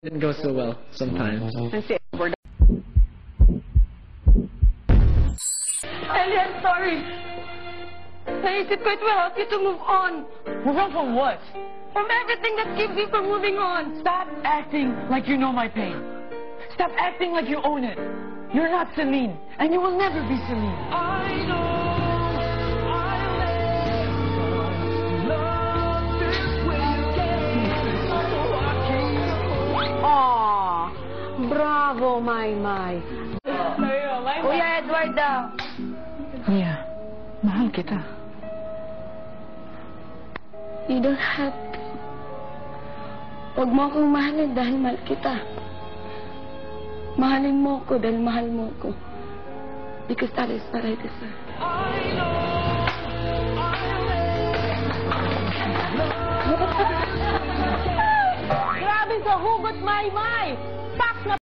Didn't go so well sometimes. Ellie, I'm sorry. Naisip ko it will help you to move on. Move on from what? From everything that keeps you from moving on. Stop acting like you know my pain. Stop acting like you own it. You're not Celine, and you will never be Celine. I know Aww, bravo, Maymay. Kuya Edward daw. Mia, mahal kita. You don't have to. Huwag mo akong mahalin dahil mahal kita. Mahalin mo ko dahil mahal mo ko. Because that is what I deserve. Grabe sa hugot, Maymay!